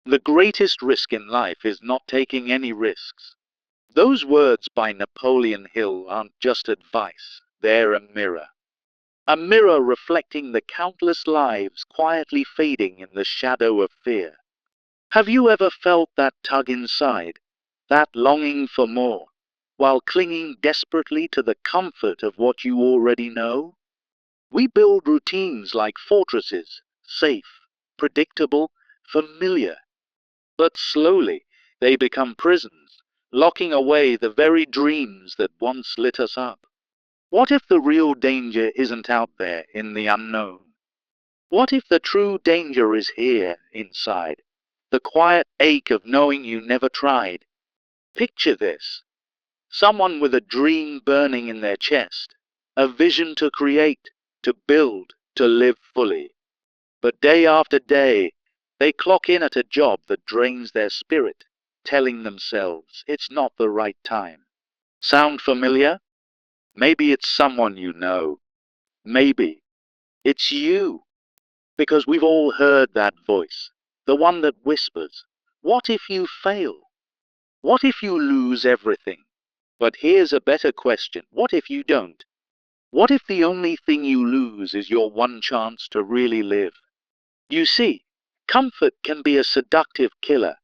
The greatest risk in life is not taking any risks. Those words by Napoleon Hill aren't just advice, they're a mirror. A mirror reflecting the countless lives quietly fading in the shadow of fear. Have you ever felt that tug inside, that longing for more, while clinging desperately to the comfort of what you already know? We build routines like fortresses, safe, predictable, familiar. But slowly they become prisons, locking away the very dreams that once lit us up. What if the real danger isn't out there in the unknown? What if the true danger is here, inside? The quiet ache of knowing you never tried. Picture this. Someone with a dream burning in their chest. A vision to create, to build, to live fully. But day after day, they clock in at a job that drains their spirit, telling themselves it's not the right time. Sound familiar? Maybe it's someone you know. Maybe it's you. Because we've all heard that voice, the one that whispers, what if you fail? What if you lose everything? But here's a better question. What if you don't? What if the only thing you lose is your one chance to really live? You see, comfort can be a seductive killer.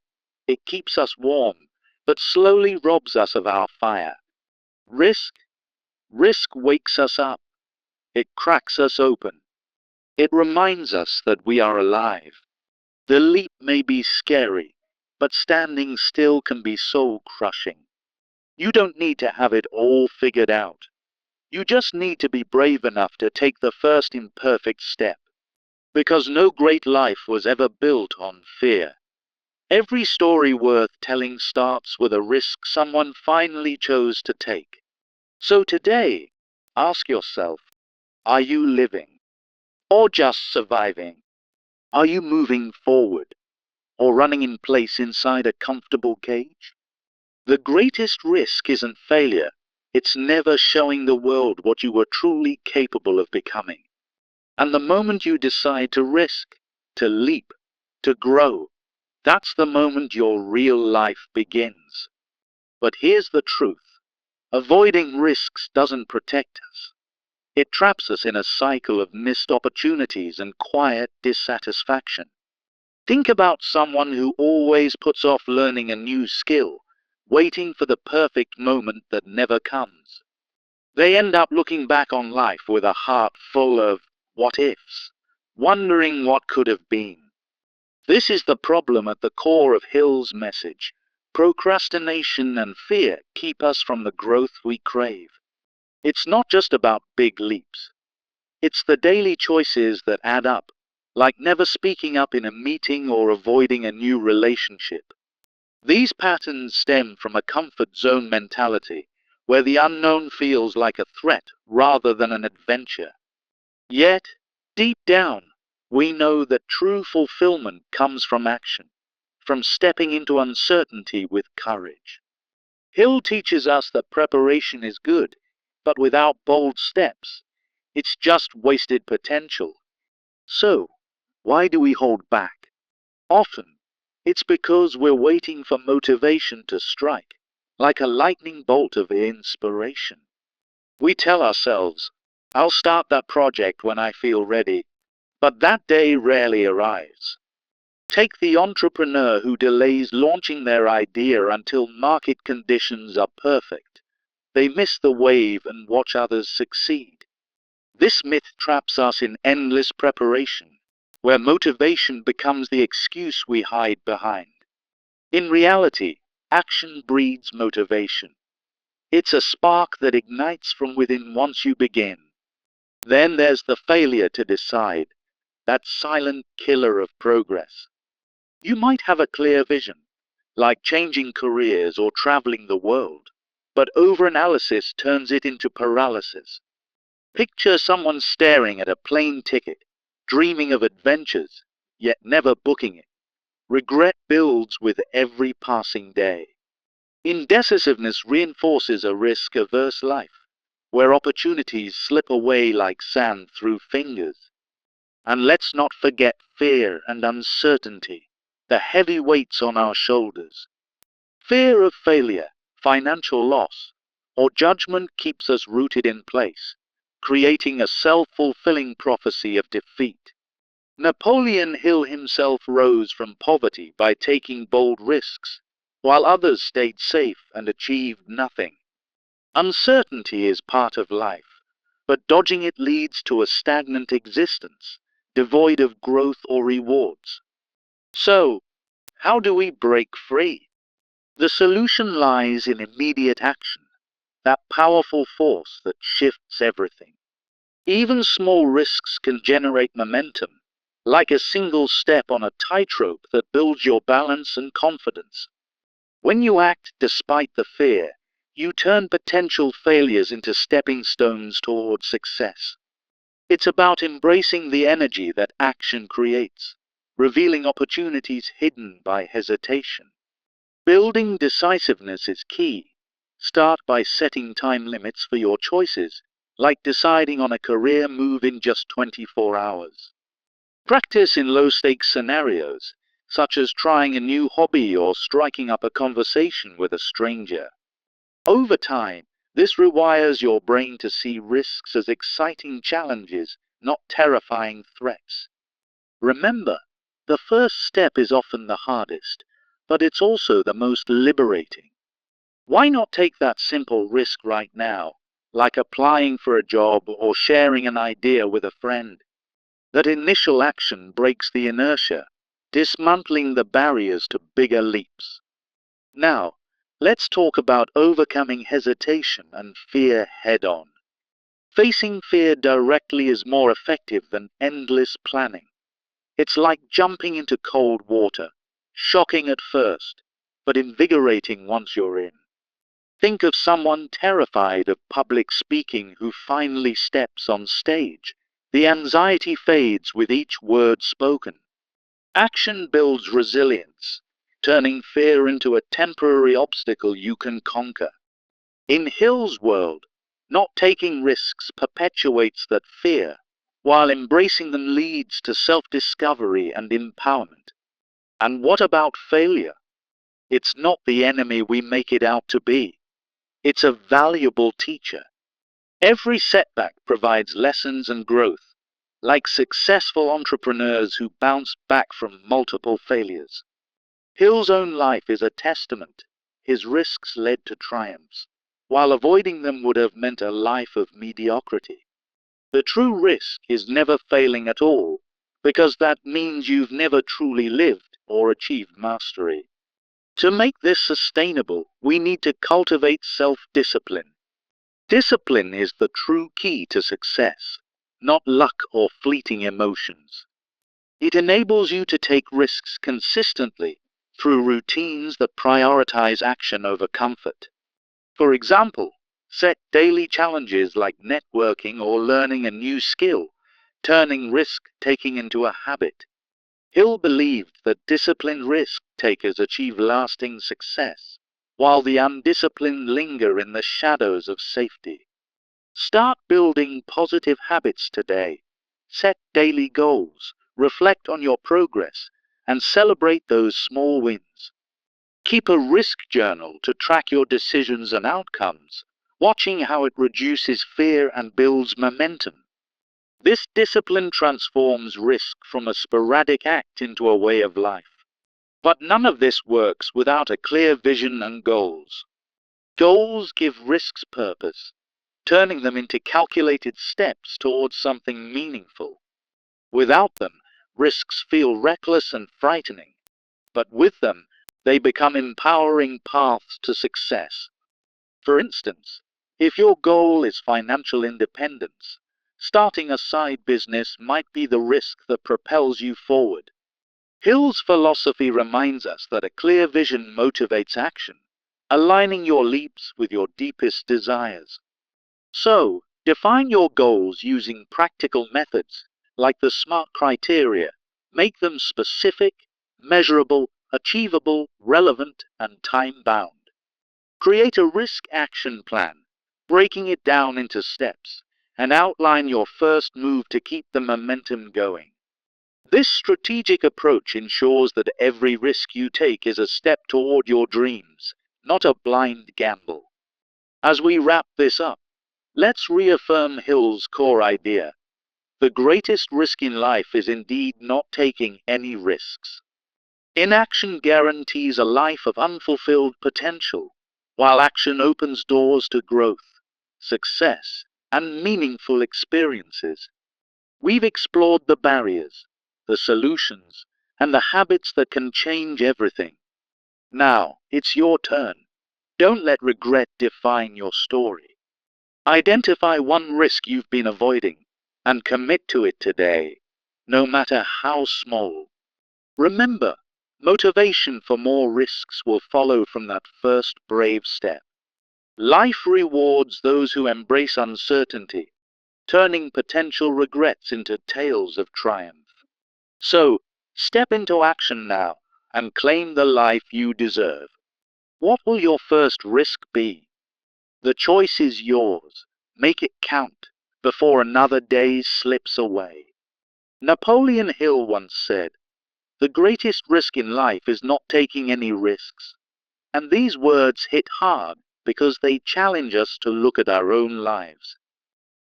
It keeps us warm, but slowly robs us of our fire. Risk? Risk wakes us up. It cracks us open. It reminds us that we are alive. The leap may be scary, but standing still can be soul-crushing. You don't need to have it all figured out. You just need to be brave enough to take the first imperfect step. Because no great life was ever built on fear. Every story worth telling starts with a risk someone finally chose to take. So today, ask yourself, are you living? Or just surviving? Are you moving forward? Or running in place inside a comfortable cage? The greatest risk isn't failure. It's never showing the world what you were truly capable of becoming. And the moment you decide to risk, to leap, to grow, that's the moment your real life begins. But here's the truth. Avoiding risks doesn't protect us. It traps us in a cycle of missed opportunities and quiet dissatisfaction. Think about someone who always puts off learning a new skill, waiting for the perfect moment that never comes. They end up looking back on life with a heart full of what ifs, wondering what could have been. This is the problem at the core of Hill's message. Procrastination and fear keep us from the growth we crave. It's not just about big leaps. It's the daily choices that add up, like never speaking up in a meeting or avoiding a new relationship. These patterns stem from a comfort zone mentality, where the unknown feels like a threat rather than an adventure. Yet, deep down, we know that true fulfillment comes from action, from stepping into uncertainty with courage. Hill teaches us that preparation is good, but without bold steps, it's just wasted potential. So, why do we hold back? Often, it's because we're waiting for motivation to strike, like a lightning bolt of inspiration. We tell ourselves, I'll start that project when I feel ready, but that day rarely arrives. Take the entrepreneur who delays launching their idea until market conditions are perfect. They miss the wave and watch others succeed. This myth traps us in endless preparation, where motivation becomes the excuse we hide behind. In reality, action breeds motivation. It's a spark that ignites from within once you begin. Then there's the failure to decide, that silent killer of progress. You might have a clear vision, like changing careers or traveling the world, but overanalysis turns it into paralysis. Picture someone staring at a plane ticket, dreaming of adventures, yet never booking it. Regret builds with every passing day. Indecisiveness reinforces a risk-averse life, where opportunities slip away like sand through fingers. And let's not forget fear and uncertainty. the heavy weights on our shoulders. Fear of failure, financial loss, or judgment keeps us rooted in place, creating a self-fulfilling prophecy of defeat. Napoleon Hill himself rose from poverty by taking bold risks, while others stayed safe and achieved nothing. Uncertainty is part of life, but dodging it leads to a stagnant existence, devoid of growth or rewards. So, how do we break free? The solution lies in immediate action, that powerful force that shifts everything. Even small risks can generate momentum, like a single step on a tightrope that builds your balance and confidence. When you act despite the fear, you turn potential failures into stepping stones toward success. It's about embracing the energy that action creates, revealing opportunities hidden by hesitation. Building decisiveness is key. Start by setting time limits for your choices, like deciding on a career move in just 24 hours. Practice in low-stakes scenarios, such as trying a new hobby or striking up a conversation with a stranger. Over time, this rewires your brain to see risks as exciting challenges, not terrifying threats. Remember, the first step is often the hardest, but it's also the most liberating. Why not take that simple risk right now, like applying for a job or sharing an idea with a friend? That initial action breaks the inertia, dismantling the barriers to bigger leaps. Now, let's talk about overcoming hesitation and fear head-on. Facing fear directly is more effective than endless planning. It's like jumping into cold water, shocking at first, but invigorating once you're in. Think of someone terrified of public speaking who finally steps on stage. The anxiety fades with each word spoken. Action builds resilience, turning fear into a temporary obstacle you can conquer. In Hill's world, not taking risks perpetuates that fear, while embracing them leads to self-discovery and empowerment. And what about failure? It's not the enemy we make it out to be. It's a valuable teacher. Every setback provides lessons and growth, like successful entrepreneurs who bounce back from multiple failures. Hill's own life is a testament. His risks led to triumphs, while avoiding them would have meant a life of mediocrity. The true risk is never failing at all, because that means you've never truly lived or achieved mastery. To make this sustainable, we need to cultivate self-discipline. Discipline is the true key to success, not luck or fleeting emotions. It enables you to take risks consistently through routines that prioritize action over comfort. For example, set daily challenges like networking or learning a new skill, turning risk-taking into a habit. Hill believed that disciplined risk-takers achieve lasting success, while the undisciplined linger in the shadows of safety. Start building positive habits today. Set daily goals, reflect on your progress, and celebrate those small wins. Keep a risk journal to track your decisions and outcomes, watching how it reduces fear and builds momentum. This discipline transforms risk from a sporadic act into a way of life. But none of this works without a clear vision and goals. Goals give risks purpose, turning them into calculated steps towards something meaningful. Without them, risks feel reckless and frightening, but with them, they become empowering paths to success. For instance, if your goal is financial independence, starting a side business might be the risk that propels you forward. Hill's philosophy reminds us that a clear vision motivates action, aligning your leaps with your deepest desires. So, define your goals using practical methods, like the SMART criteria. Make them specific, measurable, achievable, relevant, and time-bound. Create a risk action plan, breaking it down into steps, and outline your first move to keep the momentum going. This strategic approach ensures that every risk you take is a step toward your dreams, not a blind gamble. As we wrap this up, let's reaffirm Hill's core idea. The greatest risk in life is indeed not taking any risks. Inaction guarantees a life of unfulfilled potential, while action opens doors to growth, success, and meaningful experiences. We've explored the barriers, the solutions, and the habits that can change everything. Now, it's your turn. Don't let regret define your story. Identify one risk you've been avoiding and commit to it today, no matter how small. Remember, motivation for more risks will follow from that first brave step. Life rewards those who embrace uncertainty, turning potential regrets into tales of triumph. So, step into action now and claim the life you deserve. What will your first risk be? The choice is yours. Make it count before another day slips away. Napoleon Hill once said, "The greatest risk in life is not taking any risks." And these words hit hard because they challenge us to look at our own lives.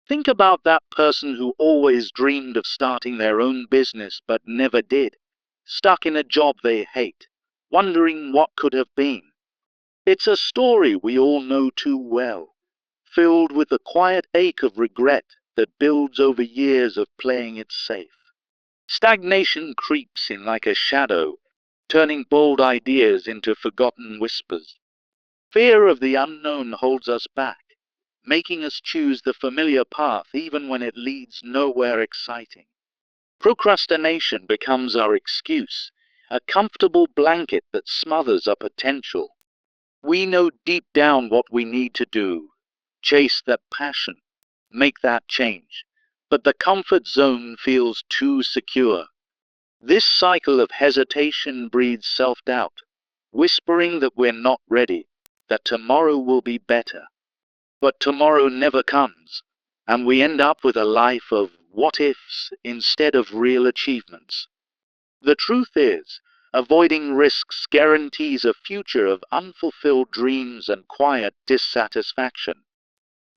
Think about that person who always dreamed of starting their own business but never did, stuck in a job they hate, wondering what could have been. It's a story we all know too well, filled with the quiet ache of regret that builds over years of playing it safe. Stagnation creeps in like a shadow, turning bold ideas into forgotten whispers. Fear of the unknown holds us back, making us choose the familiar path even when it leads nowhere exciting. Procrastination becomes our excuse, a comfortable blanket that smothers our potential. We know deep down what we need to do, chase that passion, make that change, but the comfort zone feels too secure. This cycle of hesitation breeds self-doubt, whispering that we're not ready, that tomorrow will be better. But tomorrow never comes, and we end up with a life of what-ifs instead of real achievements. The truth is, avoiding risks guarantees a future of unfulfilled dreams and quiet dissatisfaction.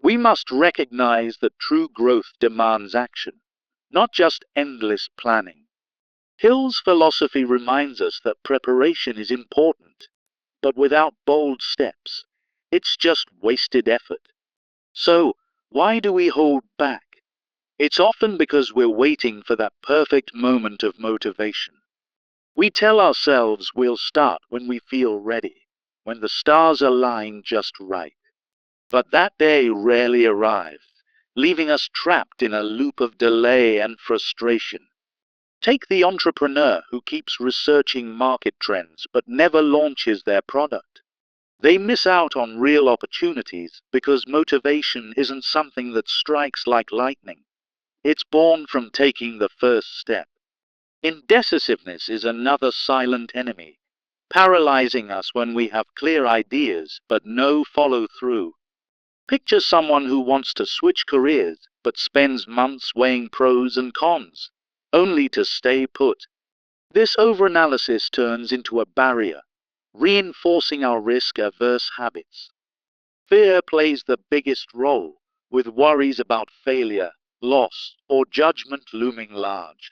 We must recognize that true growth demands action, not just endless planning. Hill's philosophy reminds us that preparation is important, but without bold steps, it's just wasted effort. So, why do we hold back? It's often because we're waiting for that perfect moment of motivation. We tell ourselves we'll start when we feel ready, when the stars align just right. But that day rarely arrives, leaving us trapped in a loop of delay and frustration. Take the entrepreneur who keeps researching market trends but never launches their product. They miss out on real opportunities because motivation isn't something that strikes like lightning. It's born from taking the first step. Indecisiveness is another silent enemy, paralyzing us when we have clear ideas but no follow-through. Picture someone who wants to switch careers but spends months weighing pros and cons, only to stay put. This overanalysis turns into a barrier, reinforcing our risk-averse habits. Fear plays the biggest role, with worries about failure, loss, or judgment looming large.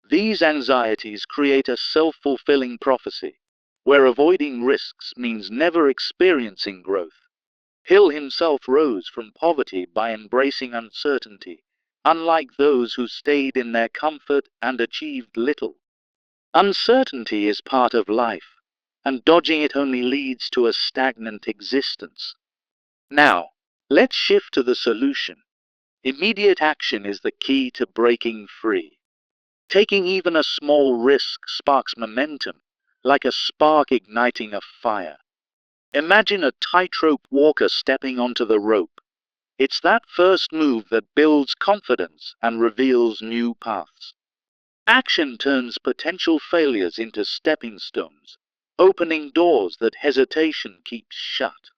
These anxieties create a self-fulfilling prophecy, where avoiding risks means never experiencing growth. Hill himself rose from poverty by embracing uncertainty, unlike those who stayed in their comfort and achieved little. Uncertainty is part of life, and dodging it only leads to a stagnant existence. Now, let's shift to the solution. Immediate action is the key to breaking free. Taking even a small risk sparks momentum, like a spark igniting a fire. Imagine a tightrope walker stepping onto the rope. It's that first move that builds confidence and reveals new paths. Action turns potential failures into stepping stones, opening doors that hesitation keeps shut.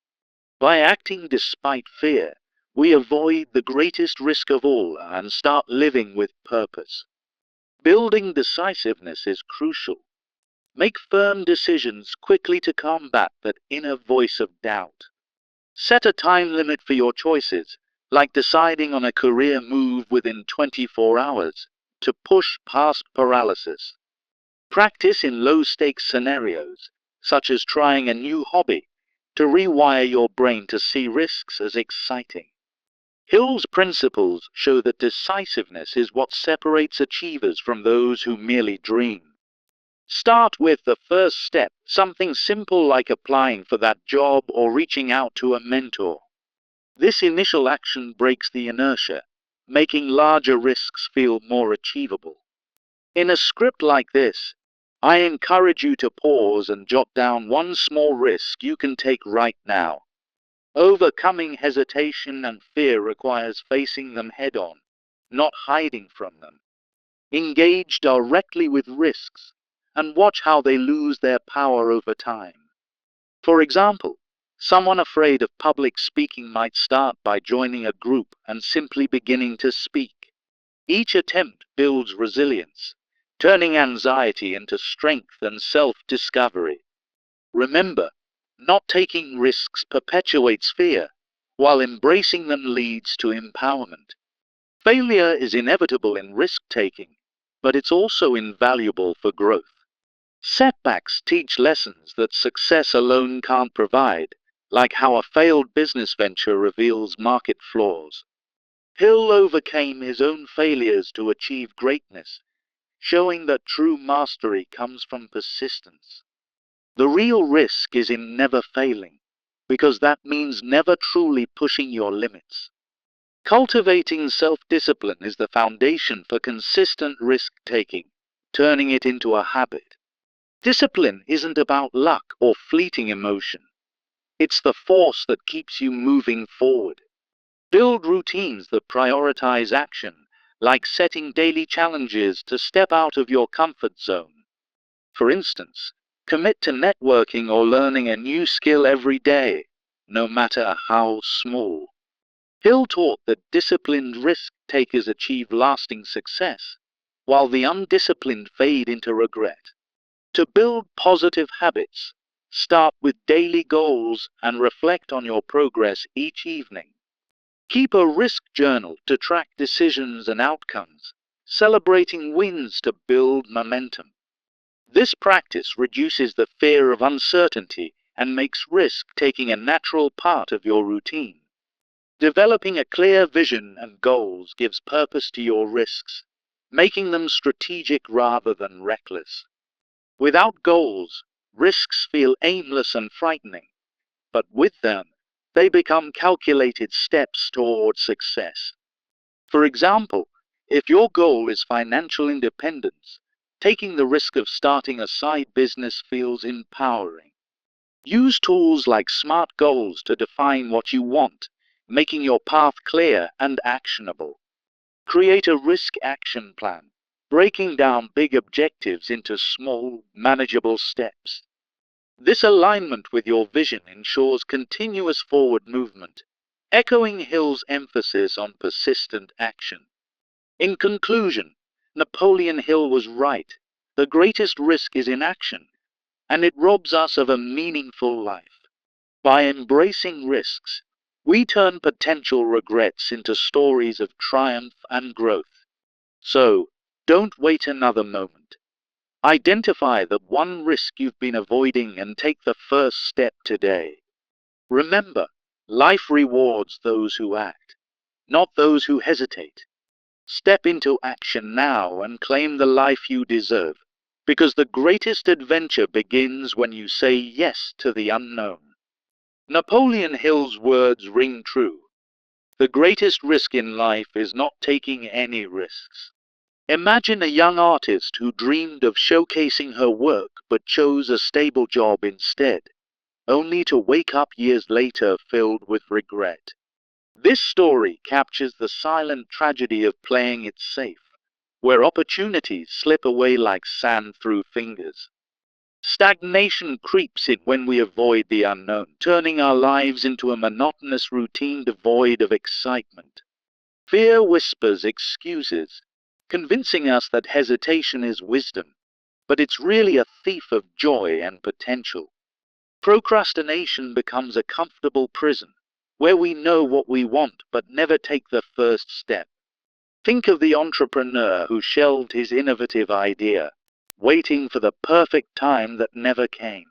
By acting despite fear, we avoid the greatest risk of all and start living with purpose. Building decisiveness is crucial. Make firm decisions quickly to combat that inner voice of doubt. Set a time limit for your choices, like deciding on a career move within 24 hours, to push past paralysis. Practice in low-stakes scenarios, such as trying a new hobby, to rewire your brain to see risks as exciting. Hill's principles show that decisiveness is what separates achievers from those who merely dream. Start with the first step, something simple like applying for that job or reaching out to a mentor. This initial action breaks the inertia, making larger risks feel more achievable. In a script like this, I encourage you to pause and jot down one small risk you can take right now. Overcoming hesitation and fear requires facing them head-on, not hiding from them. Engage directly with risks and watch how they lose their power over time. For example, someone afraid of public speaking might start by joining a group and simply beginning to speak. Each attempt builds resilience, turning anxiety into strength and self-discovery. Remember, not taking risks perpetuates fear, while embracing them leads to empowerment. Failure is inevitable in risk-taking, but it's also invaluable for growth. Setbacks teach lessons that success alone can't provide, like how a failed business venture reveals market flaws. Hill overcame his own failures to achieve greatness, showing that true mastery comes from persistence. The real risk is in never failing, because that means never truly pushing your limits. Cultivating self-discipline is the foundation for consistent risk-taking, turning it into a habit. Discipline isn't about luck or fleeting emotion. It's the force that keeps you moving forward. Build routines that prioritize action, like setting daily challenges to step out of your comfort zone. For instance, commit to networking or learning a new skill every day, no matter how small. Hill taught that disciplined risk-takers achieve lasting success, while the undisciplined fade into regret. To build positive habits, start with daily goals and reflect on your progress each evening. Keep a risk journal to track decisions and outcomes, celebrating wins to build momentum. This practice reduces the fear of uncertainty and makes risk-taking a natural part of your routine. Developing a clear vision and goals gives purpose to your risks, making them strategic rather than reckless. Without goals, risks feel aimless and frightening, but with them, they become calculated steps toward success. For example, if your goal is financial independence, taking the risk of starting a side business feels empowering. Use tools like SMART goals to define what you want, making your path clear and actionable. Create a risk action plan, breaking down big objectives into small, manageable steps. This alignment with your vision ensures continuous forward movement, echoing Hill's emphasis on persistent action. In conclusion, Napoleon Hill was right. The greatest risk is inaction, and it robs us of a meaningful life. By embracing risks, we turn potential regrets into stories of triumph and growth. So, don't wait another moment. Identify the one risk you've been avoiding and take the first step today. Remember, life rewards those who act, not those who hesitate. Step into action now and claim the life you deserve, because the greatest adventure begins when you say yes to the unknown. Napoleon Hill's words ring true. The greatest risk in life is not taking any risks. Imagine a young artist who dreamed of showcasing her work but chose a stable job instead, only to wake up years later filled with regret. This story captures the silent tragedy of playing it safe, where opportunities slip away like sand through fingers. Stagnation creeps in when we avoid the unknown, turning our lives into a monotonous routine devoid of excitement. Fear whispers excuses, convincing us that hesitation is wisdom, but it's really a thief of joy and potential. Procrastination becomes a comfortable prison, where we know what we want but never take the first step. Think of the entrepreneur who shelved his innovative idea, waiting for the perfect time that never came.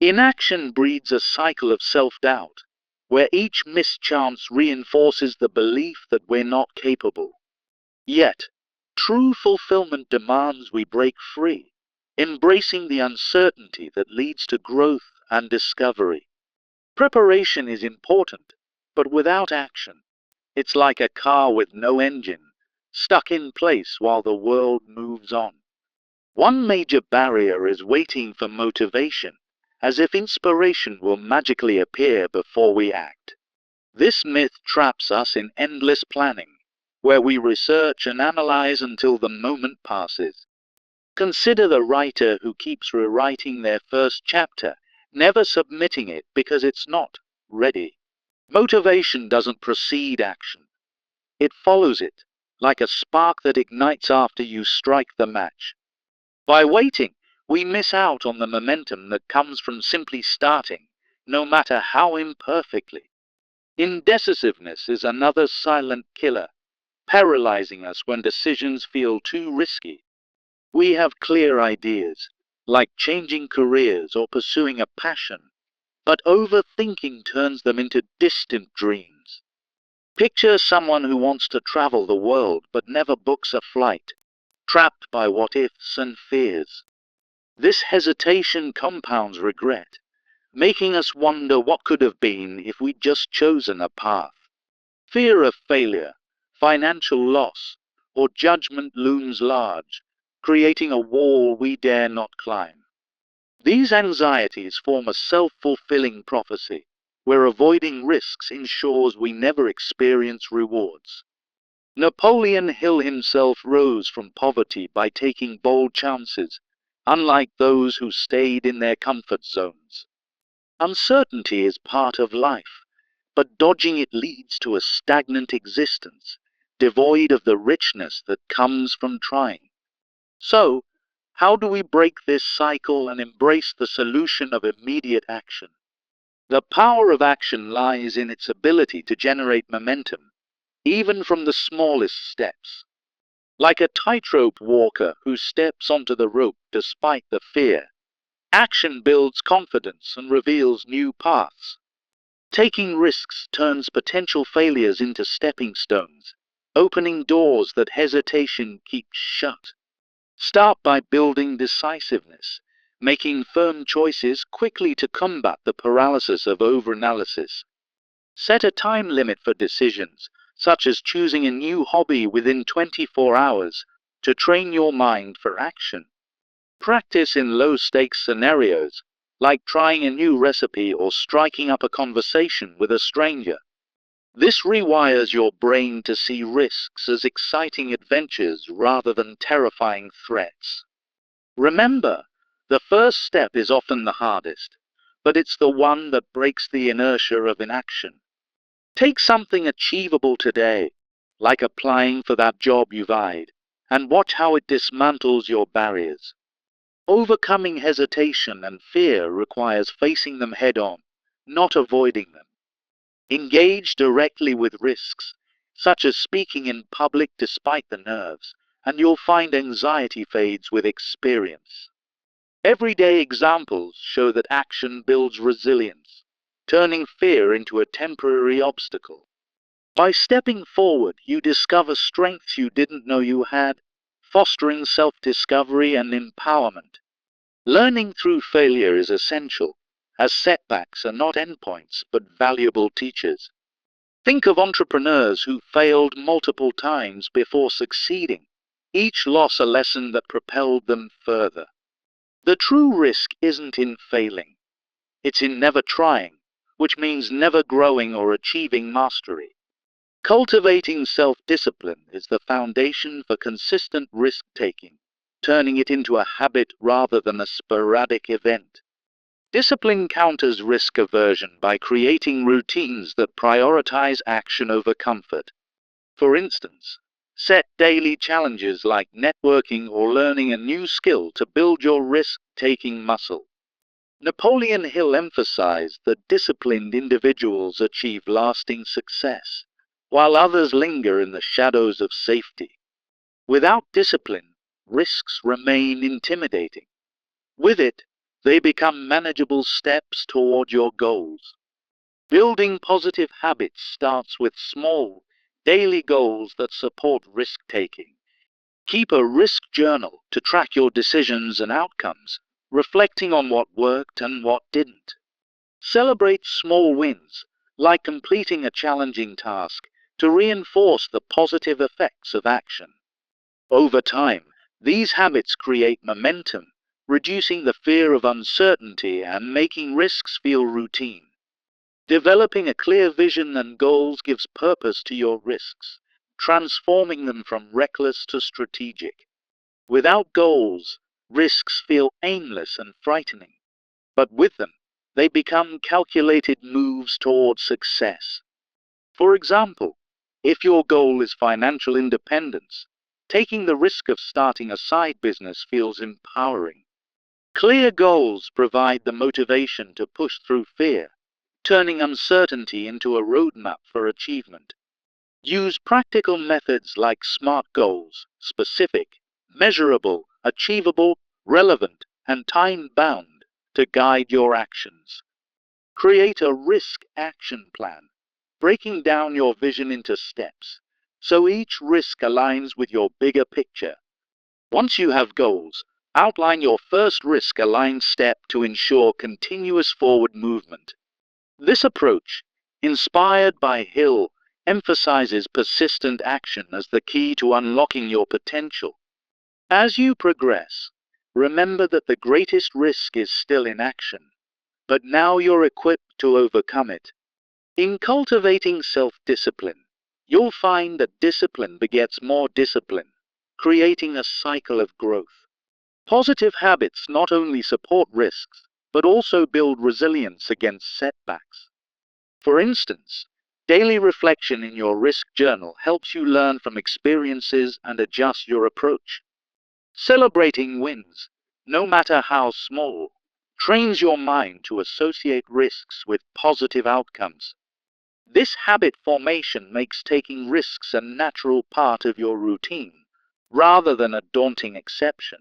Inaction breeds a cycle of self-doubt, where each missed chance reinforces the belief that we're not capable. Yet, true fulfillment demands we break free, embracing the uncertainty that leads to growth and discovery. Preparation is important, but without action, it's like a car with no engine, stuck in place while the world moves on. One major barrier is waiting for motivation, as if inspiration will magically appear before we act. This myth traps us in endless planning, where we research and analyze until the moment passes. Consider the writer who keeps rewriting their first chapter, never submitting it because it's not ready. Motivation doesn't precede action. It follows it, like a spark that ignites after you strike the match. By waiting, we miss out on the momentum that comes from simply starting, no matter how imperfectly. Indecisiveness is another silent killer, paralyzing us when decisions feel too risky. We have clear ideas, like changing careers or pursuing a passion, but overthinking turns them into distant dreams. Picture someone who wants to travel the world but never books a flight, trapped by what-ifs and fears. This hesitation compounds regret, making us wonder what could have been if we'd just chosen a path. Fear of failure, financial loss, or judgment looms large, creating a wall we dare not climb. These anxieties form a self-fulfilling prophecy, where avoiding risks ensures we never experience rewards. Napoleon Hill himself rose from poverty by taking bold chances, unlike those who stayed in their comfort zones. Uncertainty is part of life, but dodging it leads to a stagnant existence, devoid of the richness that comes from trying. So, how do we break this cycle and embrace the solution of immediate action? The power of action lies in its ability to generate momentum, even from the smallest steps. Like a tightrope walker who steps onto the rope despite the fear, action builds confidence and reveals new paths. Taking risks turns potential failures into stepping stones, opening doors that hesitation keeps shut. Start by building decisiveness, making firm choices quickly to combat the paralysis of overanalysis. Set a time limit for decisions, such as choosing a new hobby within 24 hours, to train your mind for action. Practice in low-stakes scenarios, like trying a new recipe or striking up a conversation with a stranger. This rewires your brain to see risks as exciting adventures rather than terrifying threats. Remember, the first step is often the hardest, but it's the one that breaks the inertia of inaction. Take something achievable today, like applying for that job you've eyed, and watch how it dismantles your barriers. Overcoming hesitation and fear requires facing them head-on, not avoiding them. Engage directly with risks, such as speaking in public despite the nerves, and you'll find anxiety fades with experience. Everyday examples show that action builds resilience, turning fear into a temporary obstacle. By stepping forward, you discover strengths you didn't know you had, fostering self-discovery and empowerment. Learning through failure is essential, as setbacks are not endpoints but valuable teachers. Think of entrepreneurs who failed multiple times before succeeding, each loss a lesson that propelled them further. The true risk isn't in failing, it's in never trying, which means never growing or achieving mastery. Cultivating self-discipline is the foundation for consistent risk-taking, turning it into a habit rather than a sporadic event. Discipline counters risk aversion by creating routines that prioritize action over comfort. For instance, Set daily challenges like networking or learning a new skill to build your risk-taking muscle. Napoleon Hill emphasized that disciplined individuals achieve lasting success, while others linger in the shadows of safety. Without discipline, risks remain intimidating. With it, they become manageable steps toward your goals. Building positive habits starts with small, daily goals that support risk-taking. Keep a risk journal to track your decisions and outcomes, reflecting on what worked and what didn't. Celebrate small wins, like completing a challenging task, to reinforce the positive effects of action. Over time, these habits create momentum, reducing the fear of uncertainty and making risks feel routine. Developing a clear vision and goals gives purpose to your risks, transforming them from reckless to strategic. Without goals, risks feel aimless and frightening, but with them, they become calculated moves toward success. For example, if your goal is financial independence, taking the risk of starting a side business feels empowering. Clear goals provide the motivation to push through fear, turning uncertainty into a roadmap for achievement. Use practical methods like SMART goals: specific, measurable, achievable, relevant, and time-bound, to guide your actions. Create a risk action plan, breaking down your vision into steps, so each risk aligns with your bigger picture. Once you have goals, outline your first risk-aligned step to ensure continuous forward movement. This approach, inspired by Hill, emphasizes persistent action as the key to unlocking your potential. As you progress, remember that the greatest risk is still in action, but now you're equipped to overcome it. In cultivating self-discipline, you'll find that discipline begets more discipline, creating a cycle of growth. Positive habits not only support risks, but also build resilience against setbacks. For instance, daily reflection in your risk journal helps you learn from experiences and adjust your approach. Celebrating wins, no matter how small, trains your mind to associate risks with positive outcomes. This habit formation makes taking risks a natural part of your routine, rather than a daunting exception.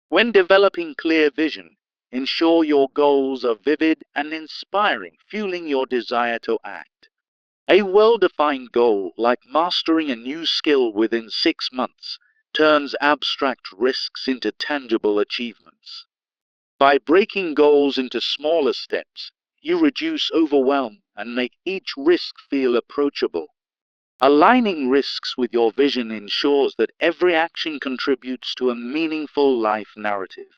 When developing clear vision, ensure your goals are vivid and inspiring, fueling your desire to act. A well-defined goal, like mastering a new skill within 6 months, turns abstract risks into tangible achievements. By breaking goals into smaller steps, you reduce overwhelm and make each risk feel approachable. Aligning risks with your vision ensures that every action contributes to a meaningful life narrative.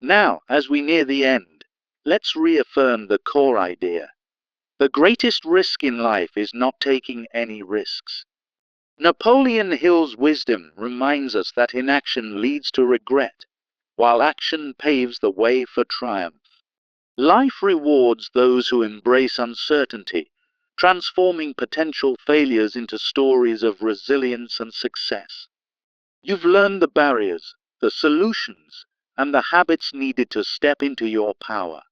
Now, as we near the end, let's reaffirm the core idea. The greatest risk in life is not taking any risks. Napoleon Hill's wisdom reminds us that inaction leads to regret, while action paves the way for triumph. Life rewards those who embrace uncertainty, transforming potential failures into stories of resilience and success. You've learned the barriers, the solutions, and the habits needed to step into your power.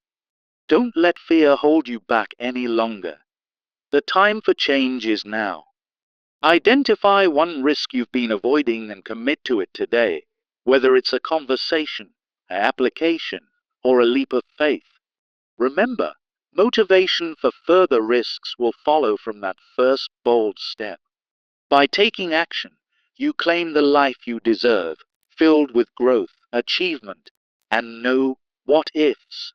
Don't let fear hold you back any longer. The time for change is now. Identify one risk you've been avoiding and commit to it today, whether it's a conversation, an application, or a leap of faith. Remember, motivation for further risks will follow from that first bold step. By taking action, you claim the life you deserve, filled with growth, achievement, and no what-ifs.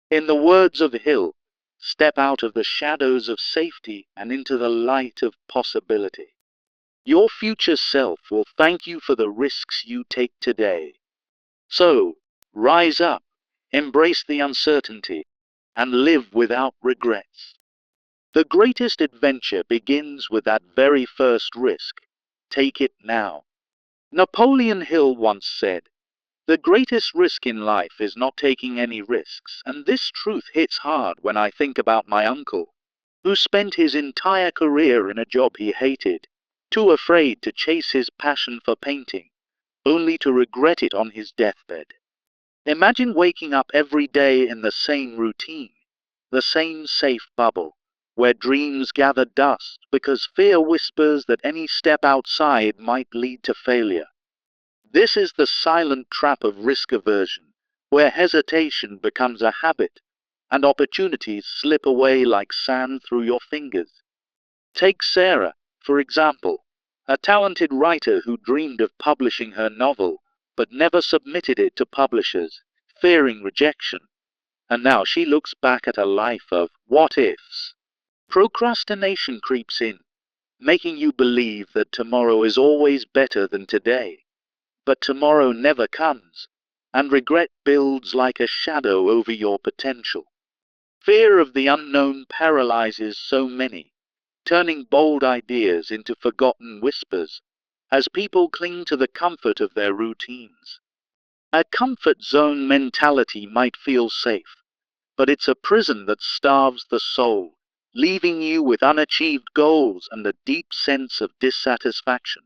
In the words of Hill, step out of the shadows of safety and into the light of possibility. Your future self will thank you for the risks you take today. So, rise up, embrace the uncertainty, and live without regrets. The greatest adventure begins with that very first risk. Take it now. Napoleon Hill once said, "The greatest risk in life is not taking any risks," and this truth hits hard when I think about my uncle, who spent his entire career in a job he hated. too afraid to chase his passion for painting, only to regret it on his deathbed. Imagine waking up every day in the same routine, the same safe bubble, where dreams gather dust because fear whispers that any step outside might lead to failure. This is the silent trap of risk aversion, where hesitation becomes a habit and opportunities slip away like sand through your fingers. Take Sarah, for example, a talented writer who dreamed of publishing her novel, but never submitted it to publishers, fearing rejection. And now she looks back at a life of what-ifs. Procrastination creeps in, making you believe that tomorrow is always better than today. But tomorrow never comes, and regret builds like a shadow over your potential. Fear of the unknown paralyzes so many, turning bold ideas into forgotten whispers, as people cling to the comfort of their routines. A comfort zone mentality might feel safe, but it's a prison that starves the soul, leaving you with unachieved goals and a deep sense of dissatisfaction.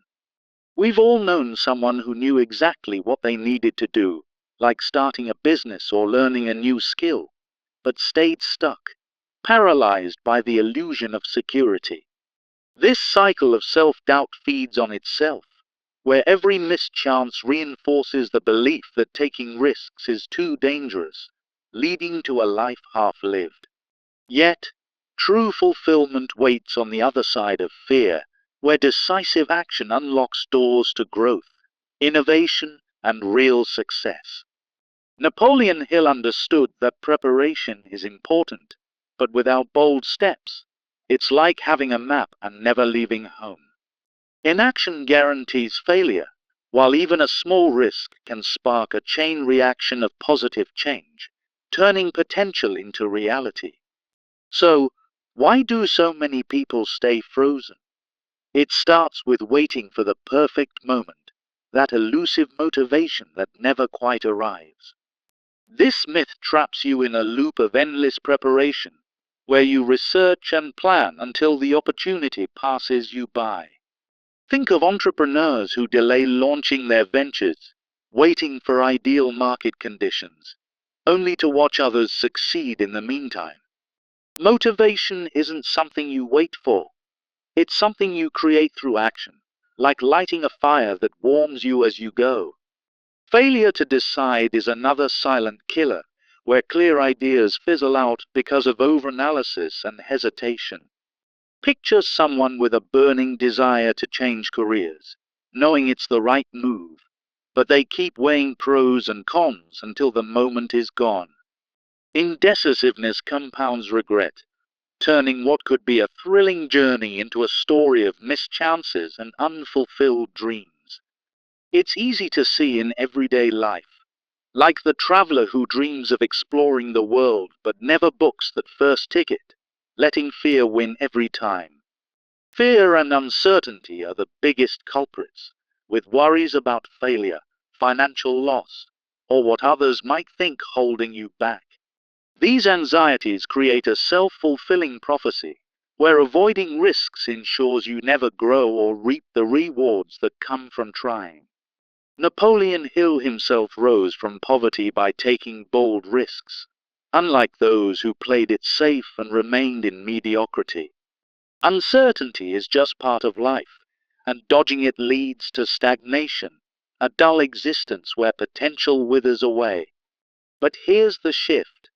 We've all known someone who knew exactly what they needed to do, like starting a business or learning a new skill, but stayed stuck, paralyzed by the illusion of security. This cycle of self-doubt feeds on itself, where every missed chance reinforces the belief that taking risks is too dangerous, leading to a life half-lived. Yet, true fulfillment waits on the other side of fear, where decisive action unlocks doors to growth, innovation, and real success. Napoleon Hill understood that preparation is important, but without bold steps, it's like having a map and never leaving home. Inaction guarantees failure, while even a small risk can spark a chain reaction of positive change, turning potential into reality. So, why do so many people stay frozen? It starts with waiting for the perfect moment, that elusive motivation that never quite arrives. This myth traps you in a loop of endless preparation, where you research and plan until the opportunity passes you by. Think of entrepreneurs who delay launching their ventures, waiting for ideal market conditions, only to watch others succeed in the meantime. Motivation isn't something you wait for. It's something you create through action, like lighting a fire that warms you as you go. Failure to decide is another silent killer, where clear ideas fizzle out because of overanalysis and hesitation. Picture someone with a burning desire to change careers, knowing it's the right move, but they keep weighing pros and cons until the moment is gone. Indecisiveness compounds regret, turning what could be a thrilling journey into a story of missed chances and unfulfilled dreams. It's easy to see in everyday life, like the traveler who dreams of exploring the world but never books that first ticket, letting fear win every time. Fear and uncertainty are the biggest culprits, with worries about failure, financial loss, or what others might think holding you back. These anxieties create a self-fulfilling prophecy, where avoiding risks ensures you never grow or reap the rewards that come from trying. Napoleon Hill himself rose from poverty by taking bold risks, unlike those who played it safe and remained in mediocrity. Uncertainty is just part of life, and dodging it leads to stagnation, a dull existence where potential withers away. But here's the shift.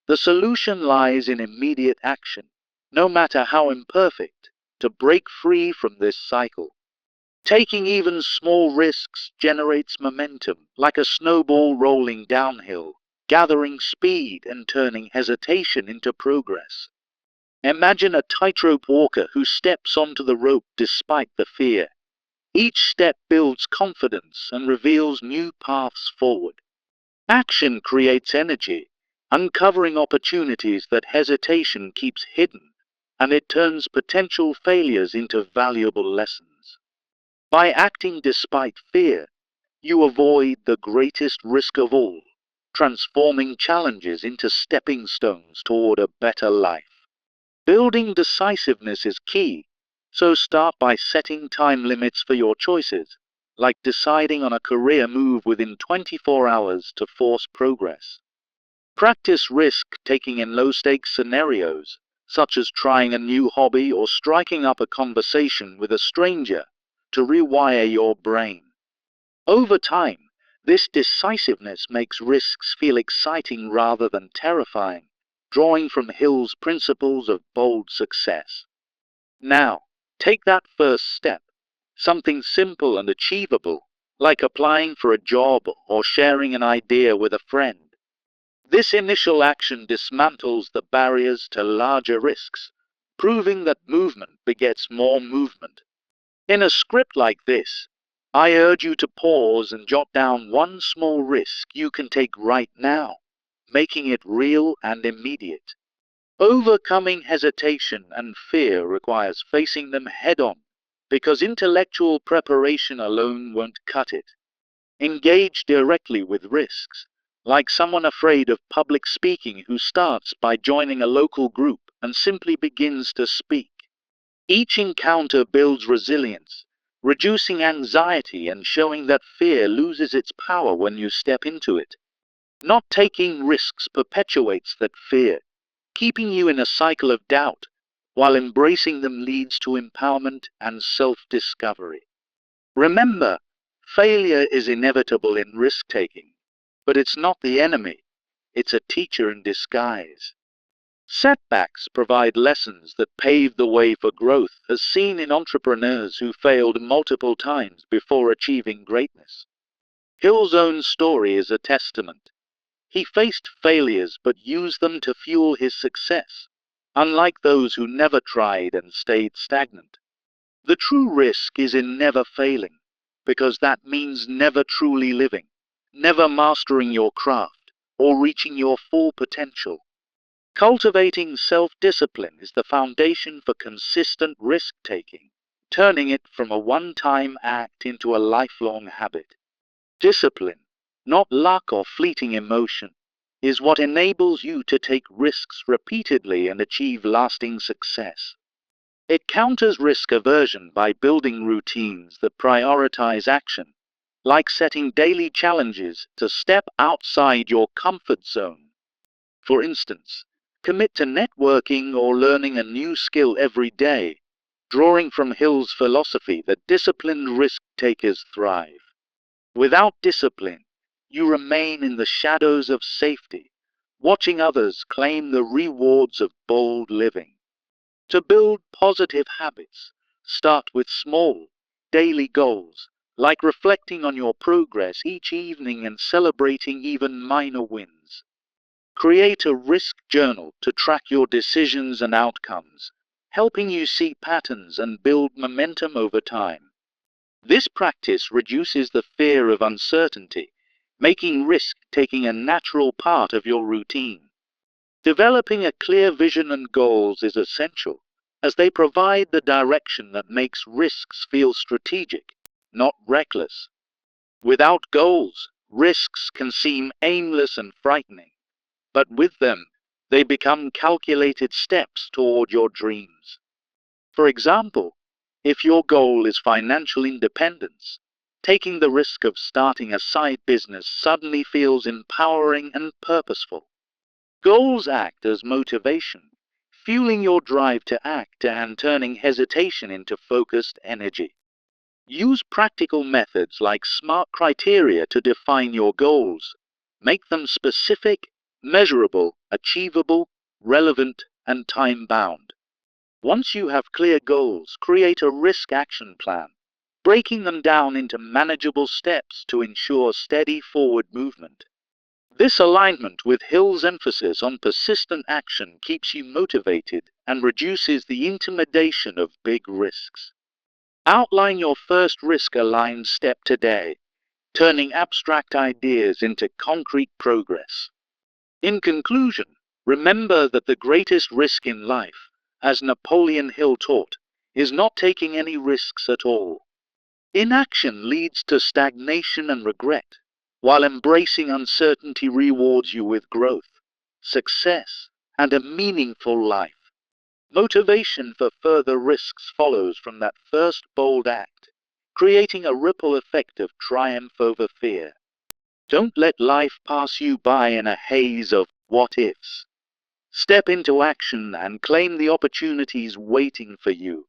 The solution lies in immediate action, no matter how imperfect, to break free from this cycle. Taking even small risks generates momentum, like a snowball rolling downhill, gathering speed and turning hesitation into progress. Imagine a tightrope walker who steps onto the rope despite the fear. Each step builds confidence and reveals new paths forward. Action creates energy, uncovering opportunities that hesitation keeps hidden, and it turns potential failures into valuable lessons. By acting despite fear, you avoid the greatest risk of all, transforming challenges into stepping stones toward a better life. Building decisiveness is key, So start by setting time limits for your choices, like deciding on a career move within 24 hours to force progress. Practice risk-taking in low-stakes scenarios, such as trying a new hobby or striking up a conversation with a stranger, to rewire your brain. Over time, this decisiveness makes risks feel exciting rather than terrifying, drawing from Hill's principles of bold success. Now, take that first step, something simple and achievable, like applying for a job or sharing an idea with a friend. This initial action dismantles the barriers to larger risks, proving that movement begets more movement. In a script like this, I urge you to pause and jot down one small risk you can take right now, making it real and immediate. Overcoming hesitation and fear requires facing them head-on, because intellectual preparation alone won't cut it. Engage directly with risks, like someone afraid of public speaking who starts by joining a local group and simply begins to speak. Each encounter builds resilience, reducing anxiety and showing that fear loses its power when you step into it. Not taking risks perpetuates that fear, keeping you in a cycle of doubt, while embracing them leads to empowerment and self-discovery. Remember, failure is inevitable in risk-taking, but it's not the enemy, it's a teacher in disguise. Setbacks provide lessons that pave the way for growth, as seen in entrepreneurs who failed multiple times before achieving greatness. Hill's own story is a testament. He faced failures but used them to fuel his success, unlike those who never tried and stayed stagnant. The true risk is in never failing, because that means never truly living, never mastering your craft, or reaching your full potential. Cultivating self-discipline is the foundation for consistent risk-taking, turning it from a one-time act into a lifelong habit. Discipline, not luck or fleeting emotion, is what enables you to take risks repeatedly and achieve lasting success. It counters risk aversion by building routines that prioritize action, like setting daily challenges to step outside your comfort zone. For instance, commit to networking or learning a new skill every day, drawing from Hill's philosophy that disciplined risk-takers thrive. Without discipline, you remain in the shadows of safety, watching others claim the rewards of bold living. To build positive habits, start with small, daily goals, like reflecting on your progress each evening and celebrating even minor wins. Create a risk journal to track your decisions and outcomes, helping you see patterns and build momentum over time. This practice reduces the fear of uncertainty, making risk-taking a natural part of your routine. Developing a clear vision and goals is essential, as they provide the direction that makes risks feel strategic, not reckless. Without goals, risks can seem aimless and frightening, but with them, they become calculated steps toward your dreams. For example, if your goal is financial independence, taking the risk of starting a side business suddenly feels empowering and purposeful. Goals act as motivation, fueling your drive to act and turning hesitation into focused energy. Use practical methods like SMART criteria to define your goals. Make them specific, measurable, achievable, relevant, and time-bound. Once you have clear goals, create a risk action plan, breaking them down into manageable steps to ensure steady forward movement. This alignment with Hill's emphasis on persistent action keeps you motivated and reduces the intimidation of big risks. Outline your first risk-aligned step today, turning abstract ideas into concrete progress. In conclusion, remember that the greatest risk in life, as Napoleon Hill taught, is not taking any risks at all. Inaction leads to stagnation and regret, while embracing uncertainty rewards you with growth, success, and a meaningful life. Motivation for further risks follows from that first bold act, creating a ripple effect of triumph over fear. Don't let life pass you by in a haze of what-ifs. Step into action and claim the opportunities waiting for you.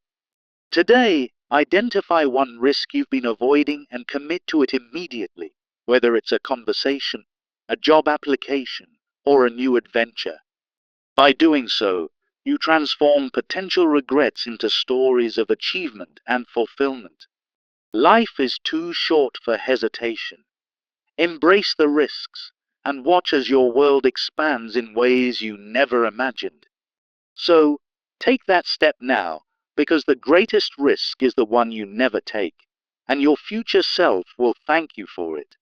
Today, identify one risk you've been avoiding and commit to it immediately, whether it's a conversation, a job application, or a new adventure. By doing so, you transform potential regrets into stories of achievement and fulfillment. Life is too short for hesitation. Embrace the risks and watch as your world expands in ways you never imagined. So, take that step now, because the greatest risk is the one you never take, and your future self will thank you for it.